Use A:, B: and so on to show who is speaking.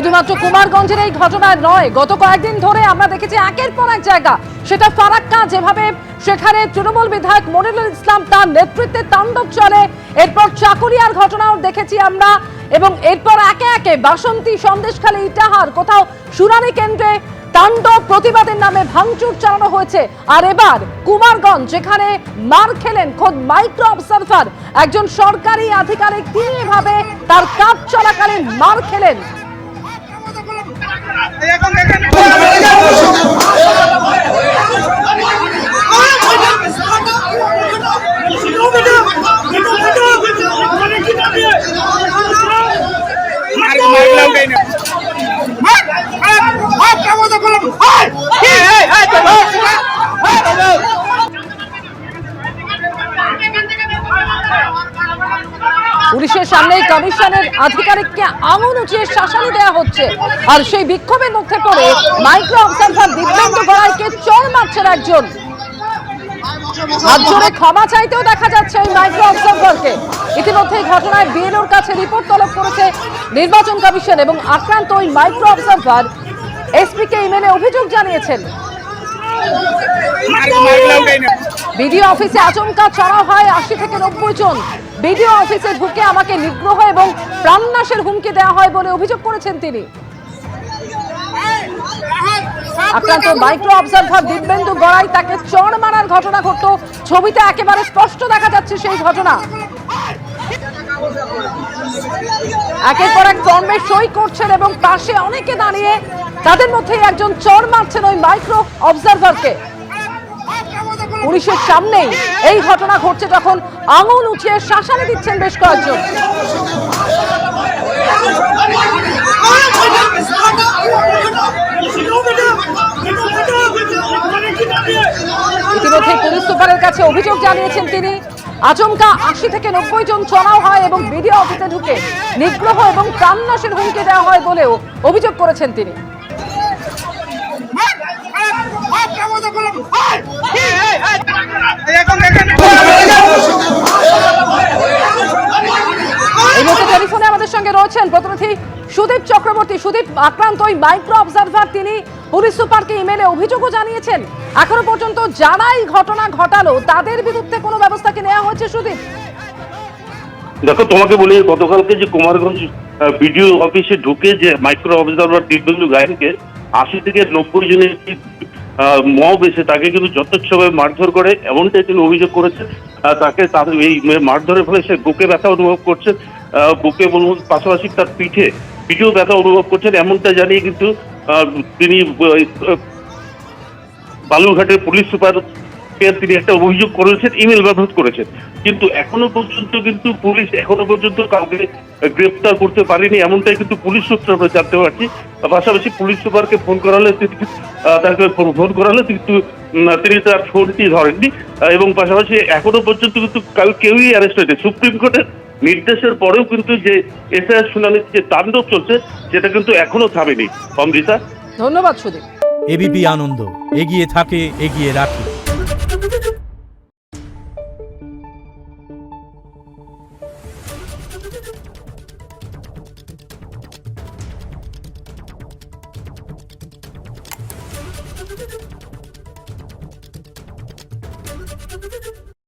A: শুধুমাত্র কুমারগঞ্জের এই ঘটনায় নয়, গত কয়েকদিন ধরে আমরা দেখেছি একের পর এক জায়গা, সেটা ফারাক্কা, যেভাবে সেখানে তৃণমূল বিধায়ক মনিরুল ইসলাম তার নেতৃত্বে তাণ্ডব চলে। এরপর চাকুরিয়ার ঘটনাও দেখেছি আমরা, এবং এরপর একে একে বাসন্তী, সন্দেশখালী, ইটাহার, কোথাও শুনানি কেন্দ্রে তাণ্ডব, প্রতিবাদের নামে ভাঙচুর চালানো হয়েছে। আর এবার কুমারগঞ্জ, যেখানে মার খেলেন খোদ মাইক্রো অবজারভার, একজন সরকারি আধিকারিক, তিনি এভাবে তার কাজ চলাকালীন মার খেলেন। পুলিশের সামনে কমিশনের আধিকারিককে আঙুল উঁচিয়ে শাসানি দেওয়া হচ্ছে, আর সেই বিক্ষোভের মধ্যে পড়ে মাইক্রো অবজারভার দিব্যেন্দু গড়াইকে চড় মারছেন একজন। হাত জোড়ে ক্ষমা চাইতেও দেখা যাচ্ছে ওই মাইক্রো অবজারভারকে। ইতিমধ্যে এই ঘটনায় বিএলওর কাছে রিপোর্ট তলব করেছে নির্বাচন কমিশন, এবং আক্রান্ত ওই মাইক্রো অবজারভার এসপিকে ইমেলে অভিযোগ জানিয়েছেন। বিডিও অফিসে আচমকা চড়াও হয় 80 থেকে 90 জন। বিডিও অফিসে ঢুকে আমাকে নিগ্রহ এবং প্রাণনাশের হুমকি দেওয়া হয় বলে অভিযোগ করেছেন তিনি। আক্রান্ত মাইক্রো অবজারভার দিব্যেন্দু গড়াই, তাকে চড় মারার ঘটনা ঘটল। ছবিতে একেবারে স্পষ্ট দেখা যাচ্ছে সেই ঘটনা। একের পর এক ফর্মে সই করছেন এবং পাশে অনেকে দাঁড়িয়ে, তাদের মধ্যে একজন চড় মারছেন ওই মাইক্রো অবজারভারকে। পুলিশের সামনেই এই ঘটনা ঘটছে, তখন আঙুল উঁচিয়ে শাসানি দিচ্ছেন বেশ কয়েকজন। ইতিমধ্যে পুলিশ সুপারের কাছে অভিযোগ জানিয়েছেন তিনি। আচমকা 80 থেকে 90 জন চড়াও হয় এবং বিডিও অফিসে ঢুকে নিগ্রহ এবং প্রাণনাশের হুমকি দেওয়া হয় বলেও অভিযোগ করেছেন তিনি। এই মুহূর্তে টেলিফোনে আমাদের সঙ্গে রয়েছেন প্রতিনিধি সুদীপ চক্রবর্তী। সুদীপ, আক্রান্ত ওই মাইক্রো অবজারভার তিনি পুলিশ সুপারকে ইমেলে অভিযোগও জানিয়েছেন। এখনো পর্যন্ত যারা এই ঘটনা ঘটালো তাদের বিরুদ্ধে কোনো ব্যবস্থা কি নেওয়া হয়েছে? সুদীপ,
B: দেখো, তোমাকে বলি, গতকালকে যে কুমারগঞ্জ বিডিও অফিসে ঢুকে যে মাইক্রো অবজারভার দিব্যেন্দু গায়েনকে 80 থেকে 90 জনের মব এসে তাকে কিন্তু যথেচ্ছভাবে মারধর করে, এমনটাই তিনি অভিযোগ করেছেন। তাকে তাদের এই মারধরের ফলে সে বুকে ব্যথা অনুভব করছে, বুকে পাশাপাশি তার পিঠেও ব্যথা অনুভব করছেন, এমনটা জানিয়ে কিন্তু তিনি বালুরঘাটের পুলিশ সুপার তিনি একটা অভিযোগ করেছেন, ইমেল ব্যবহার করেছেন। কিন্তু এখনো পর্যন্ত পুলিশ কাউকে গ্রেপ্তার করতে পারেনি, এমনটাই কিন্তু পুলিশ সূত্রে আমরা জানতে পারছি। পাশাপাশি পুলিশ সুপারকে ফোন করালে কিন্তু তিনি তার ফোনটি ধরেননি, এবং পাশাপাশি এখনো পর্যন্ত কিন্তু কেউই অ্যারেস্ট হয়েছে। সুপ্রিম কোর্টের নির্দেশের পরেও কিন্তু যে এসআইআর শুনানির যে তাণ্ডব চলছে, সেটা কিন্তু এখনো থামেনি। অমৃতা,
A: ধন্যবাদ সুদীপ।
C: এবিপি আনন্দ, এগিয়ে থাকে, এগিয়ে রাখে।
D: Thank you.